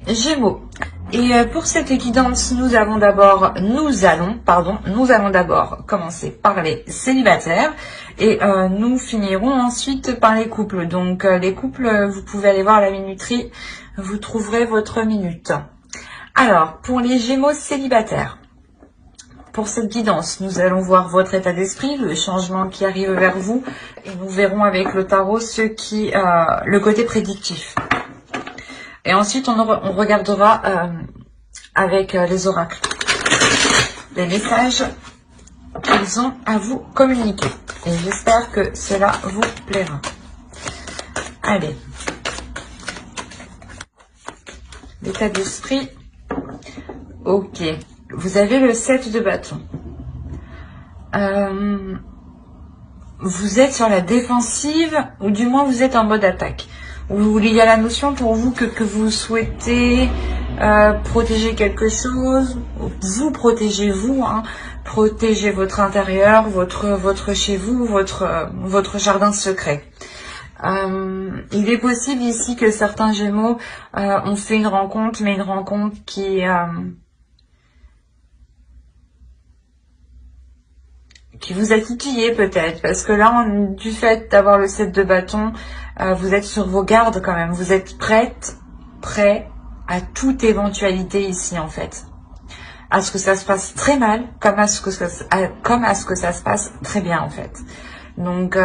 Gémeaux. Et pour cette guidance, nous allons d'abord commencer par les célibataires et nous finirons ensuite par les couples. Donc les couples, vous pouvez aller voir la minuterie, vous trouverez votre minute. Alors, pour les Gémeaux célibataires, pour cette guidance, nous allons voir votre état d'esprit, le changement qui arrive vers vous, et nous verrons avec le tarot le côté prédictif. Et ensuite, on regardera avec les oracles les messages qu'ils ont à vous communiquer. Et j'espère que cela vous plaira. Allez. L'état d'esprit. Ok. Vous avez le 7 de bâton. Vous êtes sur la défensive, ou du moins vous êtes en mode attaque. Ou il y a la notion pour vous que vous souhaitez protéger quelque chose, vous protégez vous, hein, protégez votre intérieur, votre chez vous, votre jardin secret. Il est possible ici que certains Gémeaux ont fait une rencontre, mais une rencontre qui vous a titillé peut-être, parce que là, du fait d'avoir le 7 de bâton, vous êtes sur vos gardes quand même, vous êtes prêt à toute éventualité ici en fait. À ce que ça se passe très mal, comme à ce que ça se passe très bien en fait. Donc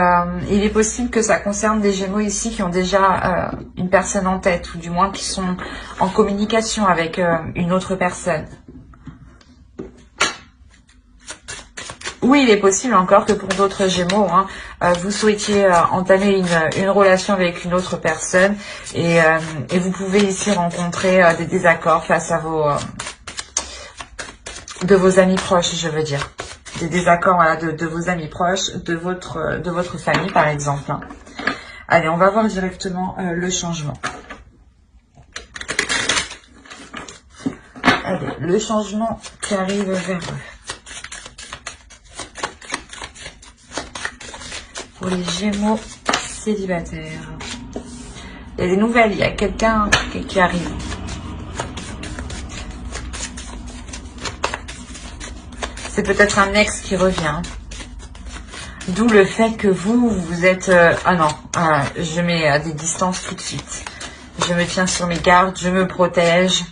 il est possible que ça concerne des Gémeaux ici qui ont déjà une personne en tête, ou du moins qui sont en communication avec une autre personne. Oui, il est possible encore que pour d'autres Gémeaux, hein, vous souhaitiez entamer une relation avec une autre personne et vous pouvez ici rencontrer des désaccords face à de vos amis proches, je veux dire. Des désaccords voilà, de vos amis proches, de votre famille par exemple. Hein. Allez, on va voir directement le changement. Allez, le changement qui arrive vers eux. Pour les Gémeaux célibataires. Il y a des nouvelles, il y a quelqu'un qui arrive. C'est peut-être un ex qui revient. D'où le fait que vous êtes... ah non, je mets des distances tout de suite. Je me tiens sur mes gardes, je me protège.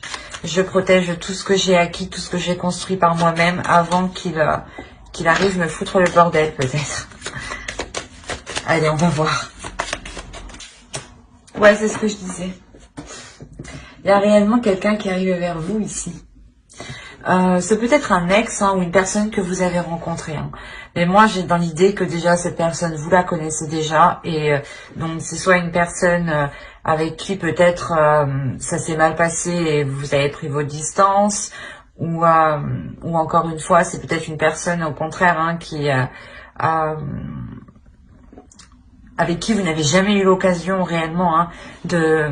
Je protège tout ce que j'ai acquis, tout ce que j'ai construit par moi-même avant qu'il arrive me foutre le bordel peut-être. Allez, on va voir. Ouais, c'est ce que je disais. Il y a réellement quelqu'un qui arrive vers vous ici. C'est peut-être un ex ou une personne que vous avez rencontrée. Hein. Mais moi, j'ai dans l'idée que déjà, cette personne, vous la connaissez déjà. Et donc, c'est soit une personne avec qui peut-être ça s'est mal passé et vous avez pris vos distances. Ou encore une fois, c'est peut-être une personne, au contraire, qui... avec qui vous n'avez jamais eu l'occasion réellement de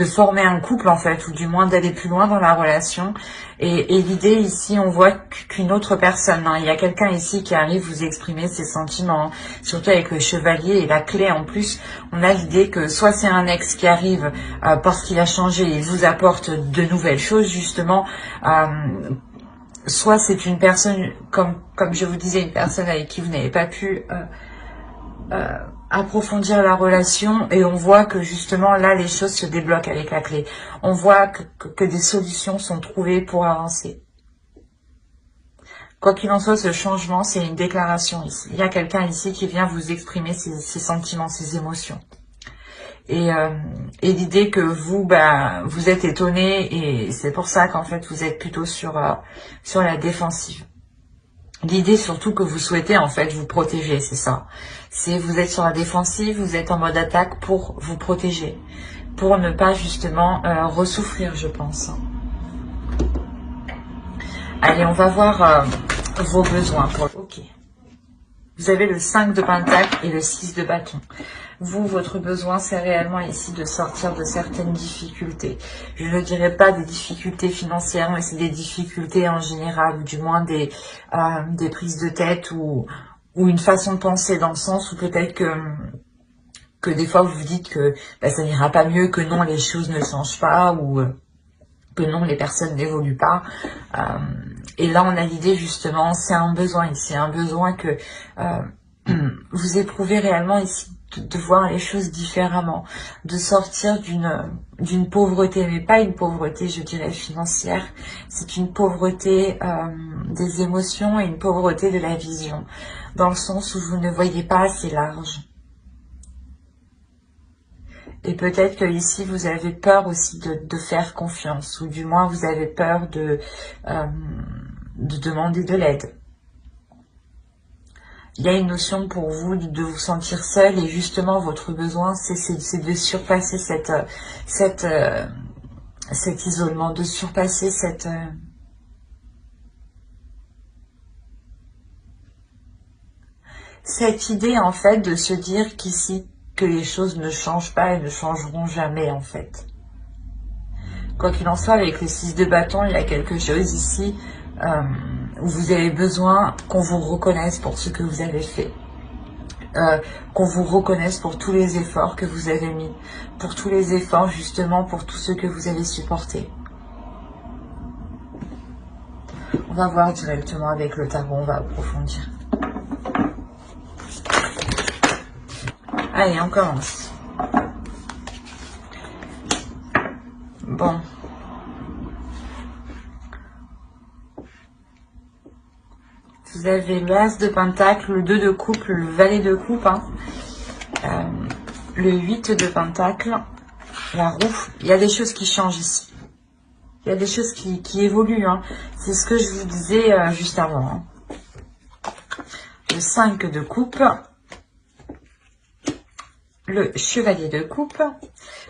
former un couple en fait, ou du moins d'aller plus loin dans la relation. Et l'idée ici, on voit qu'une autre personne, il y a quelqu'un ici qui arrive vous exprimer ses sentiments, surtout avec le chevalier et la clé en plus. On a l'idée que soit c'est un ex qui arrive parce qu'il a changé et vous apporte de nouvelles choses justement, soit c'est une personne, comme je vous disais, une personne avec qui vous n'avez pas pu... approfondir la relation, et on voit que justement là les choses se débloquent avec la clé. On voit que des solutions sont trouvées pour avancer. Quoi qu'il en soit, ce changement, c'est une déclaration ici. Il y a quelqu'un ici qui vient vous exprimer ses sentiments, ses émotions. Et l'idée que vous êtes étonné, et c'est pour ça qu'en fait vous êtes plutôt sur la défensive. L'idée surtout que vous souhaitez en fait vous protéger, c'est ça. C'est vous êtes sur la défensive, vous êtes en mode attaque pour vous protéger, pour ne pas justement ressouffrir, je pense. Allez, on va voir vos besoins. Ok. Vous avez le 5 de pentacle et le 6 de bâton. Vous, votre besoin, c'est réellement ici de sortir de certaines difficultés. Je ne dirais pas des difficultés financières, mais c'est des difficultés en général, ou du moins des prises de tête, ou une façon de penser, dans le sens où peut-être que que des fois vous vous dites que ça n'ira pas mieux, que non, les choses ne changent pas, ou que non, les personnes n'évoluent pas. Et là, on a l'idée justement, c'est un besoin ici, un besoin que vous éprouvez réellement ici, de voir les choses différemment, de sortir d'une pauvreté, mais pas une pauvreté, je dirais, financière. C'est une pauvreté des émotions et une pauvreté de la vision, dans le sens où vous ne voyez pas assez large. Et peut-être que ici vous avez peur aussi de faire confiance, ou du moins vous avez peur de demander de l'aide. Il y a une notion pour vous de vous sentir seul, et justement votre besoin c'est de surpasser cet isolement, de surpasser cette idée en fait de se dire qu'ici que les choses ne changent pas et ne changeront jamais en fait. Quoi qu'il en soit, avec le 6 de bâton, il y a quelque chose ici où vous avez besoin qu'on vous reconnaisse pour ce que vous avez fait. Qu'on vous reconnaisse pour tous les efforts que vous avez mis, pour tous les efforts justement, pour tout ce que vous avez supporté. On va voir directement avec le tarot, on va approfondir. Allez, on commence. Bon. Vous avez l'As de Pentacle, le 2 de coupe, le Valet de coupe, le 8 de Pentacle, la roue. Il y a des choses qui changent ici. Il y a des choses qui évoluent. C'est ce que je vous disais juste avant. Le 5 de coupe, le Chevalier de coupe,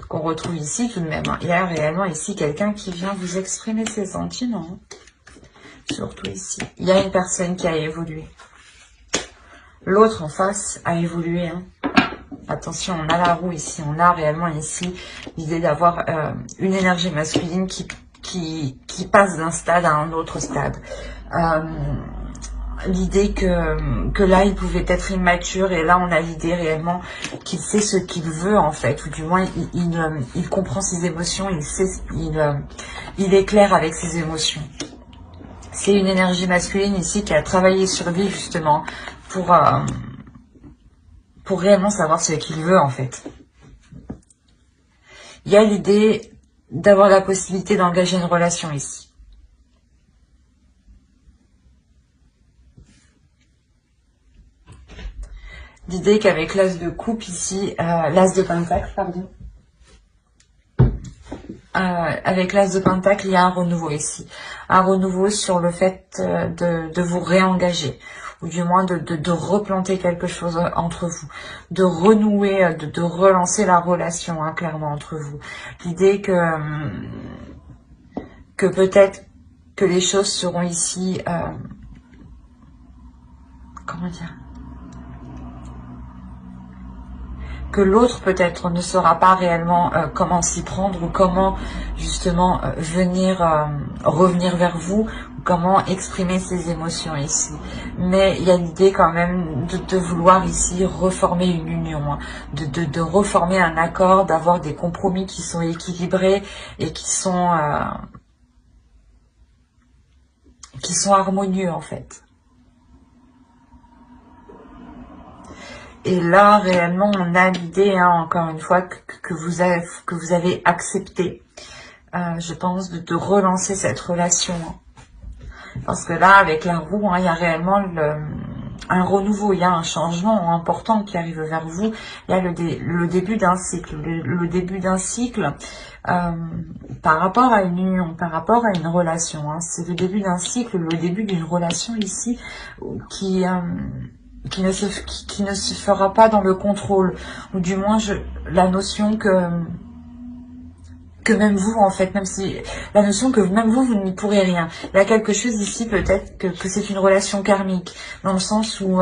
qu'on retrouve ici tout de même. Il y a réellement ici quelqu'un qui vient vous exprimer ses sentiments. Surtout ici. Il y a une personne qui a évolué. L'autre en face a évolué. Attention, on a la roue ici. On a réellement ici l'idée d'avoir une énergie masculine qui passe d'un stade à un autre stade. L'idée que là, il pouvait être immature, et là, on a l'idée réellement qu'il sait ce qu'il veut, en fait, ou du moins, il comprend ses émotions, il est clair avec ses émotions. C'est une énergie masculine ici qui a travaillé sur lui, justement, pour réellement savoir ce qu'il veut, en fait. Il y a l'idée d'avoir la possibilité d'engager une relation ici. L'idée qu'avec l'As de coupe ici, l'As de Pentacle, pardon. Avec l'As de Pentacle, il y a un renouveau ici. Un renouveau sur le fait de vous réengager. Ou du moins de replanter quelque chose entre vous. De renouer, de relancer la relation, clairement, entre vous. L'idée que peut-être que les choses seront ici... comment dire ? Que l'autre peut-être ne saura pas réellement comment s'y prendre, ou comment justement revenir vers vous, ou comment exprimer ses émotions ici. Mais il y a l'idée quand même de vouloir ici reformer une union, de reformer un accord, d'avoir des compromis qui sont équilibrés et qui sont harmonieux en fait. Et là, réellement, on a l'idée, encore une fois, que vous avez accepté, je pense, de relancer cette relation. Parce que là, avec la roue, il y a réellement un renouveau, il y a un changement important qui arrive vers vous. Il y a le début d'un cycle. Le début d'un cycle par rapport à une union, par rapport à une relation. C'est le début d'un cycle, le début d'une relation ici qui ne se fera pas dans le contrôle, ou du moins la notion que même vous, en fait, même si la notion que même vous n'y pourrez rien. Il y a quelque chose ici, peut-être que c'est une relation karmique, dans le sens où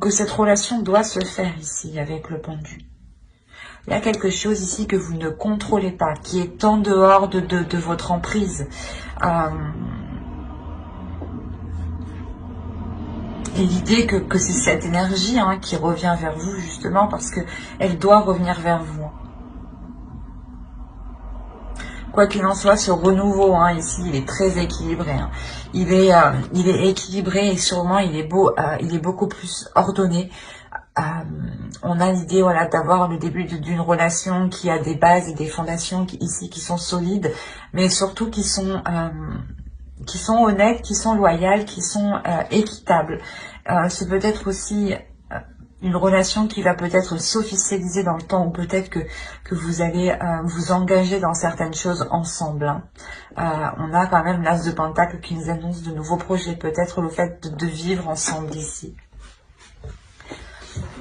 que cette relation doit se faire ici avec le pendu. Il y a quelque chose ici que vous ne contrôlez pas, qui est en dehors de votre emprise. Et l'idée que c'est cette énergie hein, qui revient vers vous, justement, parce que elle doit revenir vers vous. Quoi qu'il en soit, ce renouveau, hein, ici, il est très équilibré. Hein. Il est équilibré et sûrement, il est beaucoup plus ordonné. On a l'idée voilà, d'avoir le début d'une relation qui a des bases et des fondations ici qui sont solides, mais surtout qui sont honnêtes, qui sont loyales, qui sont équitables. C'est peut-être aussi une relation qui va peut-être s'officialiser dans le temps, ou peut-être que vous allez vous engager dans certaines choses ensemble. Hein. On a quand même l'As de Pentacle qui nous annonce de nouveaux projets, peut-être le fait de vivre ensemble ici.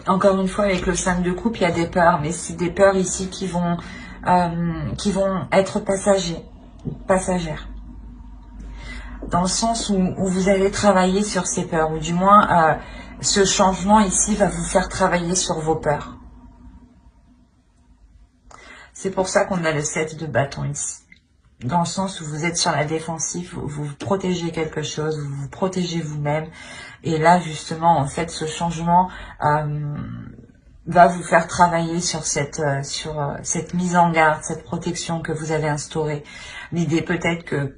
Encore une fois, avec le 5 de coupe, il y a des peurs, mais c'est des peurs ici qui vont être passagères. Dans le sens où vous allez travailler sur ces peurs, ou du moins, ce changement ici va vous faire travailler sur vos peurs. C'est pour ça qu'on a le 7 de bâton ici. Dans le sens où vous êtes sur la défensive, vous protégez quelque chose, vous vous protégez vous-même. Et là, justement, en fait, ce changement va vous faire travailler sur cette mise en garde, cette protection que vous avez instaurée. L'idée peut-être que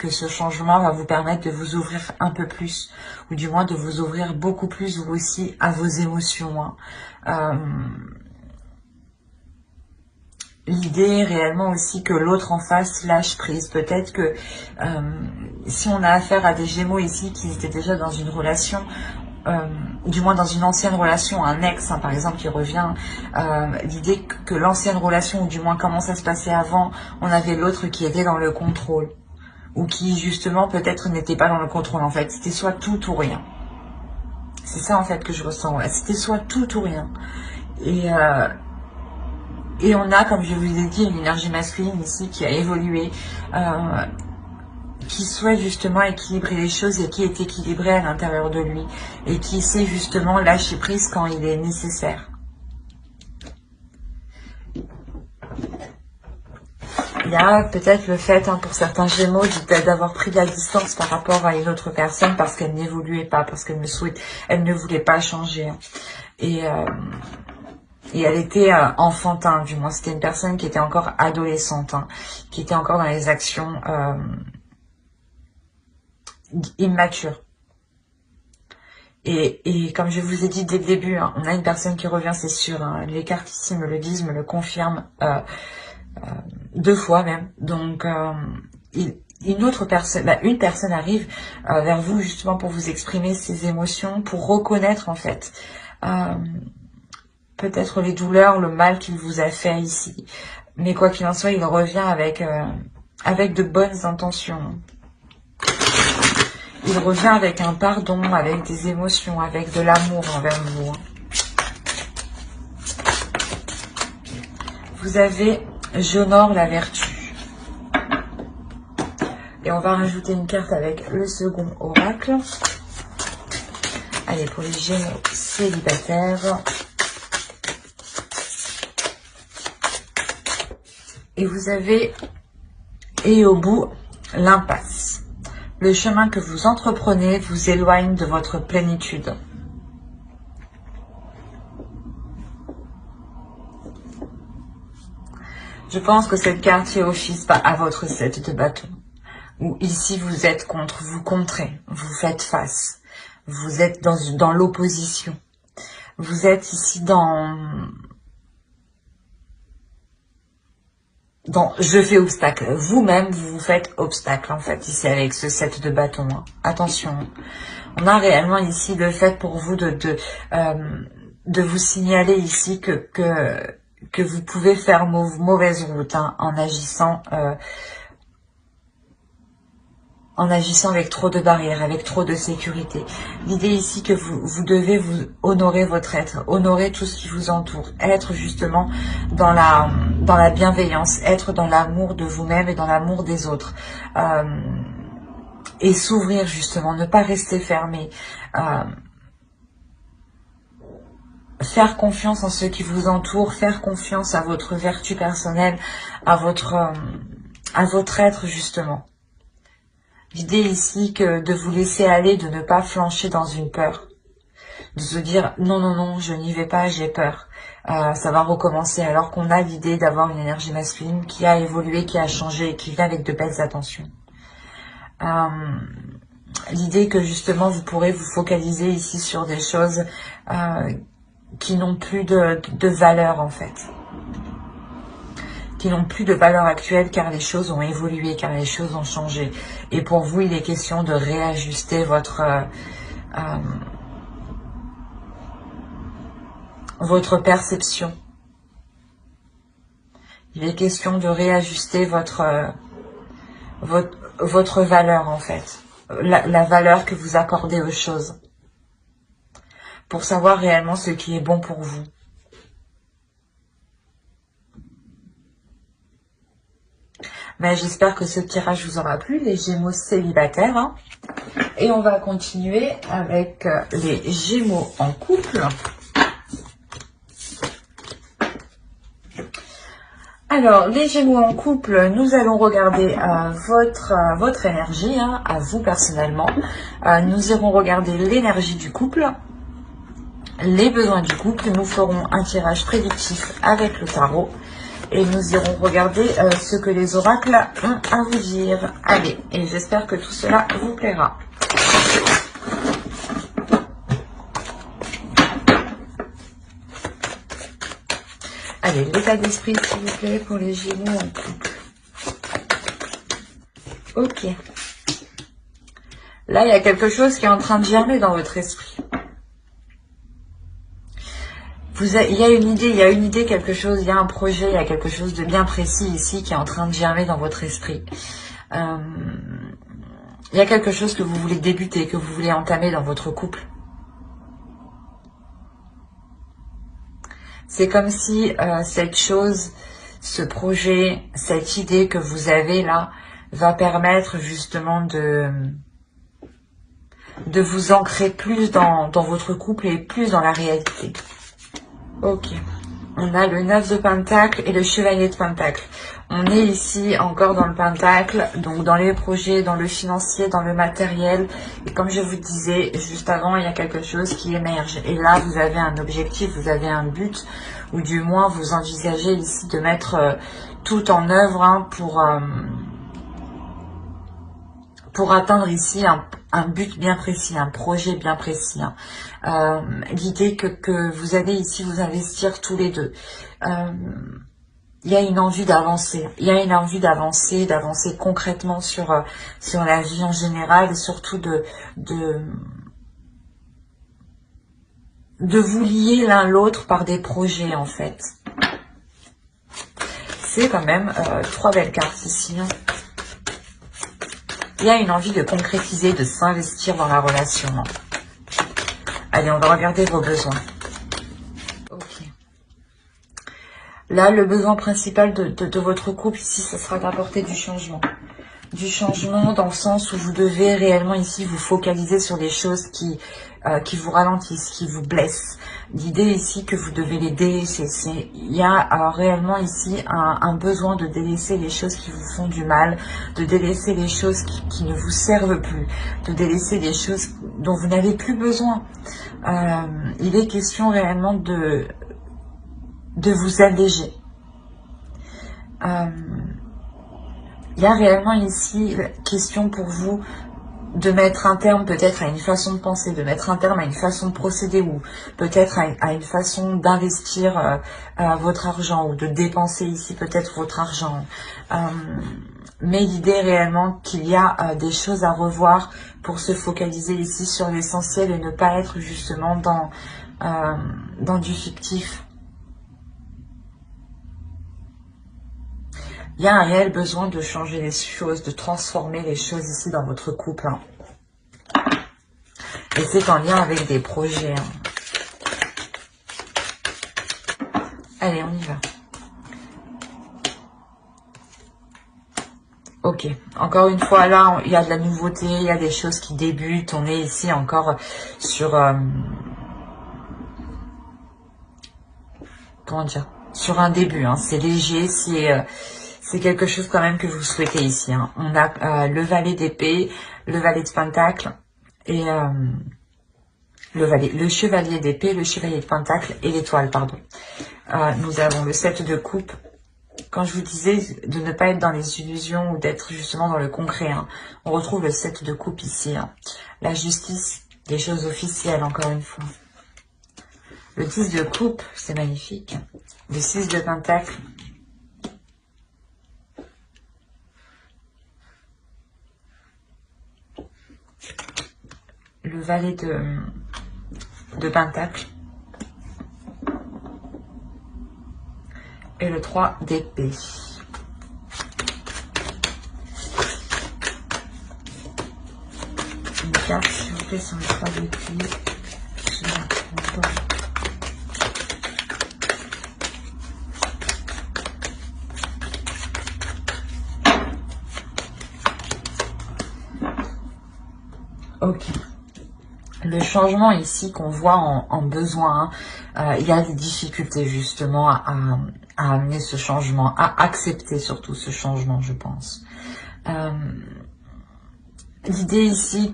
ce changement va vous permettre de vous ouvrir un peu plus, ou du moins de vous ouvrir beaucoup plus vous aussi à vos émotions. Hein. L'idée réellement aussi que l'autre en face lâche prise. Peut-être que si on a affaire à des Gémeaux ici qui étaient déjà dans une relation, du moins dans une ancienne relation, un ex hein, par exemple qui revient, l'idée que l'ancienne relation, ou du moins comment ça se passait avant, on avait l'autre qui était dans le contrôle, ou qui justement peut-être n'était pas dans le contrôle en fait, c'était soit tout ou rien. C'est ça en fait que je ressens, ouais. C'était soit tout ou rien. Et on a, comme je vous ai dit, une énergie masculine ici qui a évolué, qui souhaite justement équilibrer les choses et qui est équilibré à l'intérieur de lui et qui sait justement lâcher prise quand il est nécessaire. Il y a peut-être le fait hein, pour certains Gémeaux d'avoir pris de la distance par rapport à une autre personne parce qu'elle n'évoluait pas, parce qu'elle ne voulait pas changer. Hein. Et elle était enfantin, du moins. C'était une personne qui était encore adolescente, hein, qui était encore dans les actions immatures. Et comme je vous ai dit dès le début, hein, on a une personne qui revient, c'est sûr. Hein, les cartes ici me le disent, me le confirment 2 fois même. Donc, une personne arrive vers vous justement pour vous exprimer ses émotions, pour reconnaître en fait peut-être les douleurs, le mal qu'il vous a fait ici. Mais quoi qu'il en soit, il revient avec de bonnes intentions. Il revient avec un pardon, avec des émotions, avec de l'amour envers vous. Vous avez « J'honore la vertu ». Et on va rajouter une carte avec le second oracle. Allez, pour les Gémeaux célibataires. Et vous avez, et au bout, l'impasse. Le chemin que vous entreprenez vous éloigne de votre plénitude. Je pense que cette carte fait office à votre 7 de bâton. Où ici vous êtes contre, vous contrez, vous faites face. Vous êtes dans l'opposition. Vous êtes ici dans je fais obstacle. Vous-même, vous vous faites obstacle, en fait, ici, avec ce 7 de bâton. Hein. Attention. On a réellement ici le fait pour vous de vous signaler ici que vous pouvez faire mauvaise route hein, en agissant avec trop de barrières, avec trop de sécurité. L'idée ici que vous devez vous honorer votre être, honorer tout ce qui vous entoure, être justement dans la bienveillance, être dans l'amour de vous-même et dans l'amour des autres. Et s'ouvrir justement, ne pas rester fermé. Faire confiance en ceux qui vous entourent, faire confiance à votre vertu personnelle, à votre être justement. L'idée ici que de vous laisser aller, de ne pas flancher dans une peur. de se dire non, non, non, je n'y vais pas, j'ai peur. Ça va recommencer, alors qu'on a l'idée d'avoir une énergie masculine qui a évolué, qui a changé et qui vient avec de belles attentions. L'idée que justement vous pourrez vous focaliser ici sur des choses qui n'ont plus de valeur en fait. Qui n'ont plus de valeur actuelle car les choses ont évolué, car les choses ont changé. Et pour vous, il est question de réajuster votre perception. Il est question de réajuster votre valeur en fait. La valeur que vous accordez aux choses. Pour savoir réellement ce qui est bon pour vous. Mais j'espère que ce tirage vous aura plu, les Gémeaux célibataires. Hein. Et on va continuer avec les Gémeaux en couple. Alors, les Gémeaux en couple, nous allons regarder votre énergie, hein, à vous personnellement. Nous irons regarder l'énergie du couple, les besoins du couple. Nous ferons un tirage prédictif avec le tarot. Et nous irons regarder ce que les oracles ont à vous dire. Allez, et j'espère que tout cela vous plaira. Allez, l'état d'esprit, s'il vous plaît, pour les Gémeaux en couple. Ok. Là, il y a quelque chose qui est en train de germer dans votre esprit. Il y a une idée, quelque chose, il y a un projet, il y a quelque chose de bien précis ici qui est en train de germer dans votre esprit. Il y a quelque chose que vous voulez débuter, que vous voulez entamer dans votre couple. C'est comme si cette chose, ce projet, cette idée que vous avez là, va permettre justement de vous ancrer plus dans votre couple et plus dans la réalité. Ok. On a le 9 de Pentacle et le Chevalier de Pentacle. On est ici encore dans le Pentacle, donc dans les projets, dans le financier, dans le matériel. Et comme je vous disais juste avant, il y a quelque chose qui émerge. Et là, vous avez un objectif, vous avez un but, ou du moins vous envisagez ici de mettre tout en œuvre hein, pour atteindre ici un but bien précis, un projet bien précis. Hein. L'idée que vous allez ici vous investir tous les deux. Il y a une envie d'avancer. Il y a une envie d'avancer concrètement sur la vie en général et surtout de vous lier l'un l'autre par des projets en fait. C'est quand même 3 belles cartes ici. Hein. Il y a une envie de concrétiser, de s'investir dans la relation. Hein. Allez, on va regarder vos besoins. Ok. Là, le besoin principal de votre couple ici, ce sera d'apporter du changement. Du changement dans le sens où vous devez réellement ici vous focaliser sur les choses qui vous ralentissent, qui vous blessent. L'idée ici que vous devez les délaisser. Il y a réellement ici un besoin de délaisser les choses qui vous font du mal, de délaisser les choses qui ne vous servent plus, de délaisser les choses dont vous n'avez plus besoin. Il est question réellement de vous alléger. Il y a réellement ici question pour vous de mettre un terme peut-être à une façon de penser, de mettre un terme à une façon de procéder ou peut-être à une façon d'investir votre argent ou de dépenser ici peut-être votre argent. Mais l'idée réellement qu'il y a des choses à revoir pour se focaliser ici sur l'essentiel et ne pas être justement dans du fictif. Il y a un réel besoin de changer les choses, de transformer les choses ici dans votre couple. Hein. Et c'est en lien avec des projets. Hein. Allez, on y va. Ok. Encore une fois, là, il y a de la nouveauté, il y a des choses qui débutent. On est ici encore sur... comment dire? Sur un début. Hein. C'est léger, c'est quelque chose quand même que vous souhaitez ici. Hein. On a le valet d'épée, le valet de pentacle et le chevalier d'épée, le chevalier de pentacle et l'étoile, pardon. Nous avons le 7 de coupe. Quand je vous disais de ne pas être dans les illusions ou d'être justement dans le concret, hein, on retrouve le 7 de coupe ici. Hein. La justice, des choses officielles, encore une fois. Le 10 de coupe, c'est magnifique. Le 6 de pentacle. Le valet de pentacle. Et le 3 d'épée. Une carte, s'il vous plaît, sur le 3 d'épée. Je la prends pas. Ok. Le changement ici qu'on voit en besoin, il y a des difficultés justement à amener ce changement, à accepter surtout ce changement, je pense. L'idée ici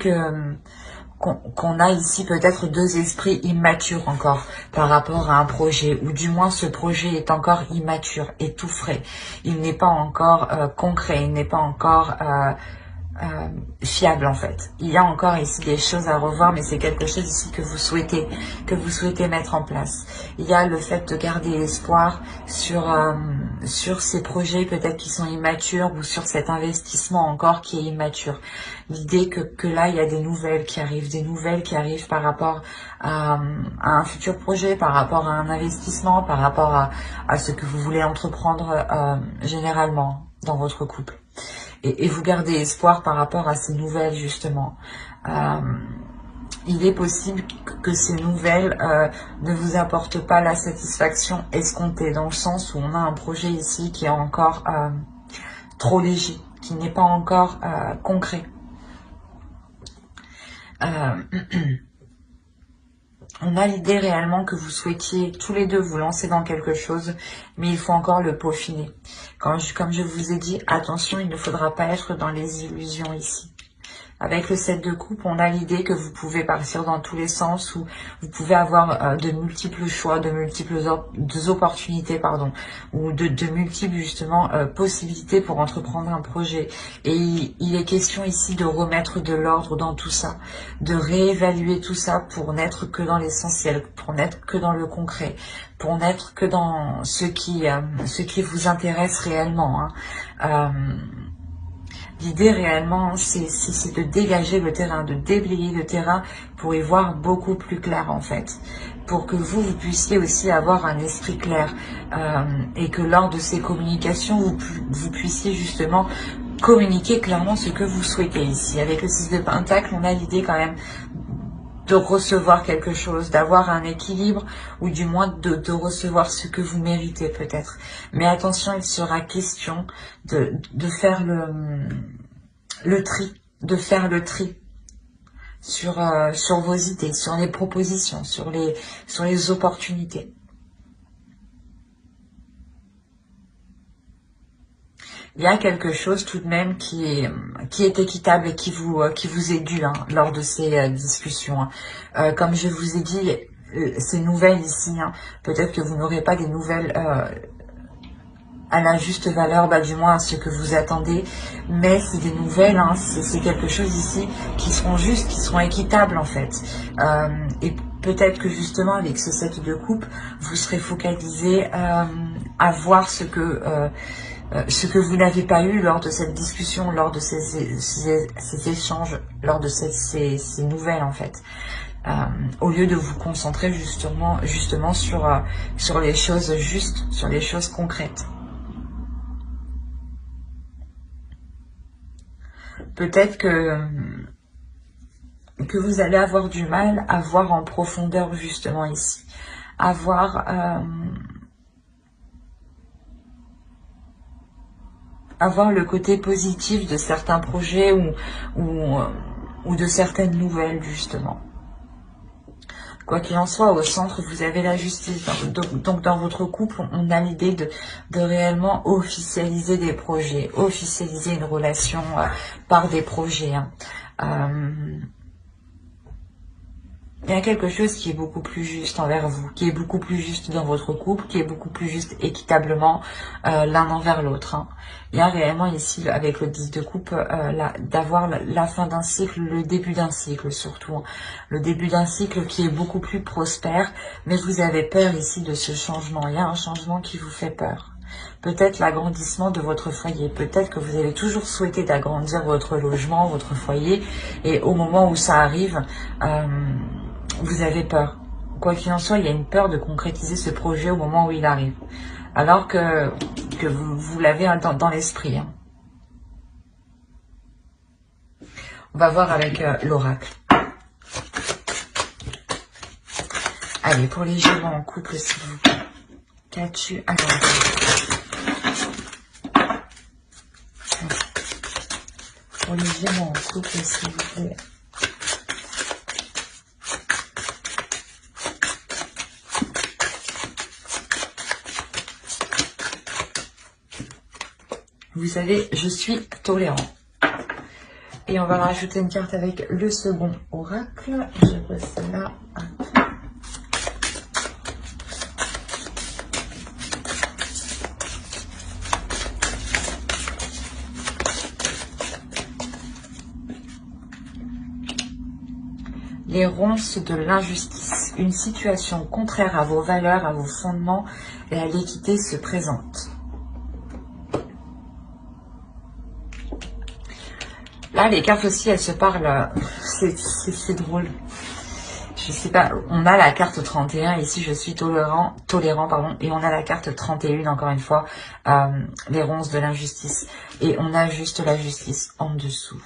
qu'on a ici peut-être deux esprits immatures encore par rapport à un projet, ou du moins ce projet est encore immature et tout frais. Il n'est pas encore concret, il n'est pas encore fiable en fait. Il y a encore ici des choses à revoir, mais c'est quelque chose ici que vous souhaitez mettre en place. Il y a le fait de garder espoir sur ces projets peut-être qui sont immatures, ou sur cet investissement encore qui est immature. L'idée que là il y a des nouvelles qui arrivent par rapport à un futur projet, par rapport à un investissement, par rapport à ce que vous voulez entreprendre généralement dans votre couple. Et vous gardez espoir par rapport à ces nouvelles, justement. Il est possible que ces nouvelles ne vous apportent pas la satisfaction escomptée, dans le sens où on a un projet ici qui est encore trop léger, qui n'est pas encore concret. On a l'idée réellement que vous souhaitiez tous les deux vous lancer dans quelque chose, mais il faut encore le peaufiner. Comme je vous ai dit, attention, il ne faudra pas être dans les illusions ici. Avec le 7 de coupe, on a l'idée que vous pouvez partir dans tous les sens, ou vous pouvez avoir de multiples choix, de multiples opportunités, pardon, ou de multiples justement possibilités pour entreprendre un projet. Et il est question ici de remettre de l'ordre dans tout ça, de réévaluer tout ça pour n'être que dans l'essentiel, pour n'être que dans le concret, pour n'être que dans ce qui vous intéresse réellement. Hein. L'idée réellement, c'est de dégager le terrain, de déblayer le terrain pour y voir beaucoup plus clair en fait. Pour que vous puissiez aussi avoir un esprit clair et que lors de ces communications, vous puissiez justement communiquer clairement ce que vous souhaitez ici. Avec le 6 de Pentacle, on a l'idée quand même de recevoir quelque chose, d'avoir un équilibre, ou du moins de recevoir ce que vous méritez peut-être. Mais attention, il sera question de faire le tri sur vos idées, sur les propositions, sur les opportunités. Il y a quelque chose tout de même qui est équitable et qui vous est dû hein, lors de ces discussions. Hein. Comme je vous ai dit, ces nouvelles ici, hein, peut-être que vous n'aurez pas des nouvelles à la juste valeur, du moins à ce que vous attendez, mais c'est des nouvelles, hein, c'est quelque chose ici qui seront justes, qui seront équitables en fait. Et peut-être que justement avec ce 7 de coupe, vous serez focalisé à voir ce que vous n'avez pas eu lors de cette discussion, lors de ces échanges, lors de ces nouvelles en fait. Au lieu de vous concentrer justement sur les choses justes, sur les choses concrètes. Peut-être que vous allez avoir du mal à voir en profondeur justement ici, à voir le côté positif de certains projets ou de certaines nouvelles justement. Quoi qu'il en soit, au centre, vous avez la justice. Donc dans votre couple, on a l'idée de réellement officialiser des projets, officialiser une relation par des projets. Hein. il y a quelque chose qui est beaucoup plus juste envers vous, qui est beaucoup plus juste dans votre couple, qui est beaucoup plus juste équitablement l'un envers l'autre. Hein. Il y a réellement ici, avec le 10 de coupe, d'avoir la fin d'un cycle, le début d'un cycle surtout. Hein. Le début d'un cycle qui est beaucoup plus prospère, mais vous avez peur ici de ce changement. Il y a un changement qui vous fait peur. Peut-être l'agrandissement de votre foyer. Peut-être que vous avez toujours souhaité d'agrandir votre logement, votre foyer, et au moment où ça arrive, vous avez peur. Quoi qu'il en soit, il y a une peur de concrétiser ce projet au moment où il arrive. Alors que vous l'avez dans l'esprit. Hein. On va voir avec l'oracle. Allez, pour les Gémeaux en couple, s'il vous plaît. Qu'as-tu à gagner? Pour les Gémeaux en couple, s'il vous plaît. Vous savez, je suis tolérant. Et on va rajouter une carte avec le second oracle. Je pose celle-là. Les ronces de l'injustice. Une situation contraire à vos valeurs, à vos fondements et à l'équité se présente. Là, les cartes aussi, elles se parlent. C'est drôle. Je sais pas, on a la carte 31, ici je suis tolérant, pardon, et on a la carte 31, encore une fois, les ronces de l'injustice. Et on a juste la justice en dessous.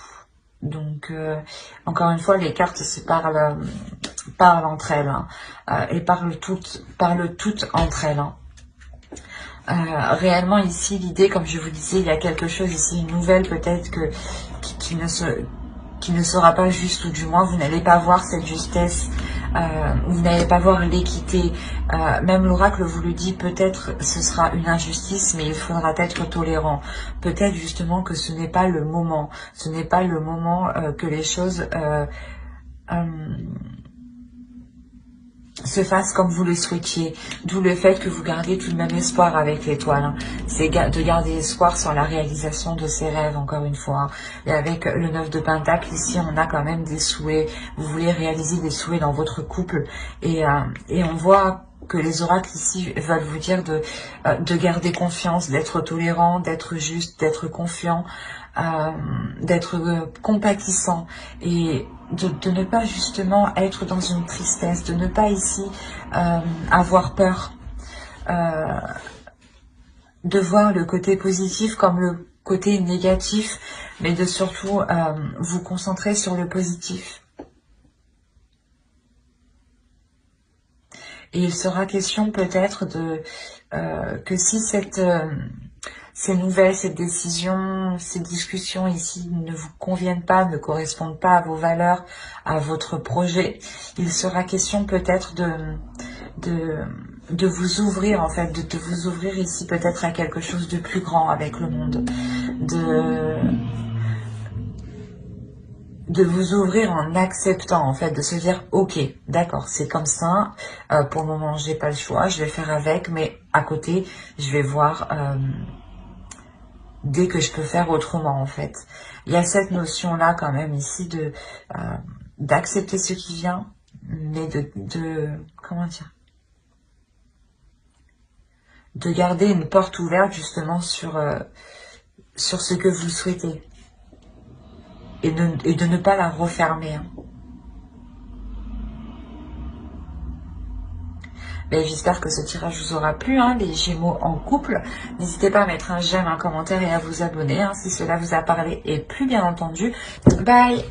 Donc, encore une fois, les cartes se parlent entre elles, hein, et parlent toutes entre elles. Hein. Réellement ici, l'idée, comme je vous disais, il y a quelque chose ici, une nouvelle peut-être qui ne sera pas juste, ou du moins vous n'allez pas voir cette justesse, vous n'allez pas voir l'équité. Même l'oracle vous le dit, peut-être ce sera une injustice, mais il faudra être tolérant. Peut-être justement que ce n'est pas le moment, que les choses se fasse comme vous le souhaitiez, d'où le fait que vous gardez tout de même espoir avec l'étoile. Hein. C'est de garder espoir sur la réalisation de ses rêves, encore une fois. Hein. Et avec le 9 de Pentacle, ici, on a quand même des souhaits. Vous voulez réaliser des souhaits dans votre couple. Et on voit que les oracles ici veulent vous dire de garder confiance, d'être tolérant, d'être juste, d'être confiant, d'être compatissant et de ne pas justement être dans une tristesse, de ne pas ici avoir peur, de voir le côté positif comme le côté négatif, mais de surtout vous concentrer sur le positif. Et il sera question peut-être que si ces nouvelles, cette décision, ces discussions ici ne vous conviennent pas, ne correspondent pas à vos valeurs, à votre projet, il sera question peut-être de vous ouvrir en fait, de vous ouvrir ici peut-être à quelque chose de plus grand avec le monde, de vous ouvrir en acceptant en fait, de se dire ok, d'accord, c'est comme ça, pour le moment j'ai pas le choix, je vais faire avec, mais à côté je vais voir dès que je peux faire autrement en fait. Il y a cette notion là quand même ici d'accepter ce qui vient, mais comment dire, de garder une porte ouverte justement sur ce que vous souhaitez. Et de ne pas la refermer. Hein. J'espère que ce tirage vous aura plu, hein, les Gémeaux en couple. N'hésitez pas à mettre un j'aime, un commentaire et à vous abonner hein, si cela vous a parlé et plus bien entendu. Bye!